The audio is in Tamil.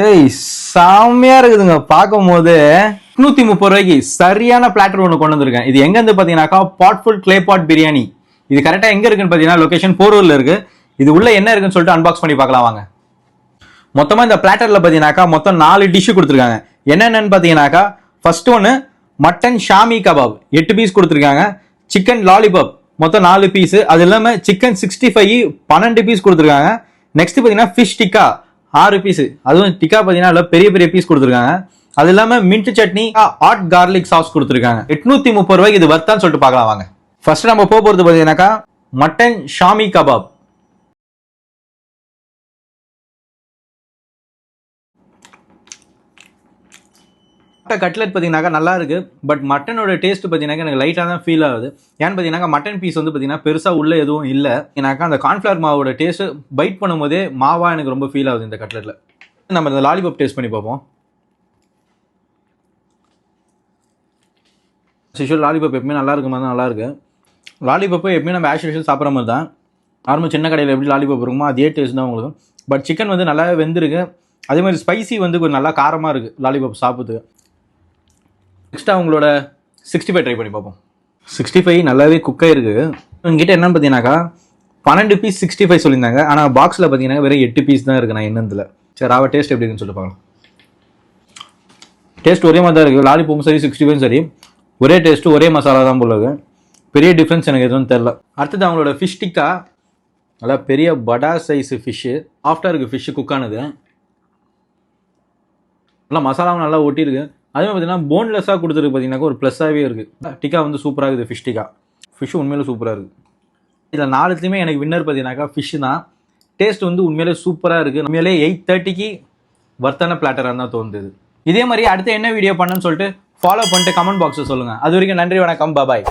ஏய் செம்மையா இருக்குதுங்க பார்க்கும் போது. 130 ரூபாய்க்கு சரியான பிளாட்டர் ஒன்று கொண்டு வந்திருக்கேன். இது எங்க இருந்து பாத்தீங்கன்னாக்கா பாட்ஃபுல் கிளே பாட் பிரியாணி. இது கரெக்டா எங்க இருக்குன்னு பாத்தீங்கன்னா லொகேஷன் போரூர்ல இருக்கு. இது உள்ள என்ன இருக்குன்னு சொல்லிட்டு அன்பாக்ஸ் பண்ணி பார்க்கலாம் வாங்க. மொத்தமா இந்த பிளாட்டர்ல பாத்தீங்கன்னாக்கா மொத்தம் 4 டிஷ் கொடுத்துருக்காங்க. என்னென்னு பாத்தீங்கன்னாக்கா ஃபர்ஸ்ட் ஒன்னு மட்டன் ஷாமி கபாப் 8 பீஸ் கொடுத்துருக்காங்க. சிக்கன் லாலிபாப் மொத்தம் 4 பீஸ். அது இல்லாம சிக்கன் 65 12 பீஸ் கொடுத்துருக்காங்க. நெக்ஸ்ட் பாத்தீங்கன்னா ஃபிஷ் டிக்கா 6 பீஸ். அதுவும் டிக்கா பாத்தீங்கன்னா பெரிய பெரிய பீஸ் கொடுத்துருக்காங்க. அது இல்லாம mint chutney hot garlic sauce கொடுத்துருக்காங்க. 830 ரூபாய்க்கு இது வர்த்தான்னு சொல்லிட்டு பார்க்கலாம் வாங்க. ஃபர்ஸ்ட் நம்ம போறது பாத்தீங்கன்னாக்கா மட்டன் ஷாமி கபாப். கட்லெட் பார்த்தீங்கன்னாக்கா நல்லா இருக்கு. பட் மட்டனோட டேஸ்ட் பார்த்தீங்கன்னா எனக்கு லைட்டாக தான் ஃபீல் ஆகுது. ஏன்னு பார்த்தீங்கன்னா மட்டன் பீஸ் வந்து பார்த்தீங்கன்னா பெருசாக உள்ள எதுவும் இல்லை. ஏன்னாக்கா அந்த கார்ன்ஃப்ளவர் மாவோட டேஸ்ட் பைட் பண்ணும்போதே மாவா எனக்கு ரொம்ப ஃபீல் ஆகுது இந்த கட்லெட்ல. நம்ம இந்த லாலிபாப் டேஸ்ட் பண்ணி பார்ப்போம். யூஷுவல் லாலிபாப் எப்பவுமே நல்லா இருக்க மாதிரி தான் நல்லா இருக்கு. லாலிபாப் எப்பவுமே நம்ம ஆஸ் யூஷுவல் சாப்பிட்ற மாதிரி தான். நார்மல் சின்ன கடையில் எப்படி லாலிபாப் இருக்குமோ அதே டேஸ்ட் தான் உங்களுக்கு. பட் சிக்கன் வந்து நல்லாவே வெந்திருக்கு. அதே மாதிரி ஸ்பைசி வந்து கொஞ்சம் நல்லா காரமாக இருக்கு லாலிபாப் சாப்பிடுது. நெக்ஸ்ட் அவங்களோட 65 ட்ரை பண்ணி பார்ப்போம். 65 நல்லாவே குக் ஆயிருக்கு. உங்ககிட்ட என்னன்னு பார்த்தீங்கன்னாக்கா 12 பீஸ் 65 சொல்லியிருந்தாங்க. ஆனால் பாக்ஸில் பார்த்தீங்கன்னா வெறும் 8 பீஸ் தான் இருக்கு. நான் என்னதில் சரி ராவ டேஸ்ட் எப்படி இருக்குன்னு சொல்லிட்டு பார்க்கலாம். டேஸ்ட் ஒரே மாதிரி தான் இருக்குது. லாலிபாப்பும் சரி 65 சரி ஒரே டேஸ்ட்டு ஒரே மசாலா தான் போல இருக்கு. பெரிய டிஃப்ரென்ஸ் எனக்கு எதுவும் தெரில. அடுத்தது அவங்களோட ஃபிஷ் டிக்கா நல்லா பெரிய படா சைஸ் ஃபிஷ்ஷு. ஆஃப்டர் இருக்குது ஃபிஷ்ஷு குக் ஆனது. நல்லா மசாலாவும் நல்லா ஒட்டியிருக்கு. அதே மாதிரி பார்த்தீங்கன்னா போன்லெஸ்ஸாக கொடுத்துருக்கு. பார்த்தீங்கன்னா ஒரு ப்ளஸ்ஸாகவே இருக்குது. டிக்கா வந்து சூப்பராக இருக்குது. ஃபிஷ் டிக்கா ஃபிஷ்ஷு உண்மையிலே சூப்பராக இருக்குது. இதில் 4த்துலேயுமே எனக்கு வின்னர் பார்த்தீங்கன்னாக்கா ஃபிஷ்ஷு தான். டேஸ்ட் வந்து உண்மையிலே சூப்பராக இருக்குது. உண்மையிலே 830க்கு வர்த்தான பிளாட்டராக தான் தோணுது. இதே மாதிரி அடுத்து என்ன வீடியோ பண்ணுன்னு சொல்லிட்டு ஃபாலோ பண்ணிட்டு கமெண்ட் பாக்ஸில் சொல்லுங்கள். அது வரைக்கும் நன்றி, வணக்கம், பாய்.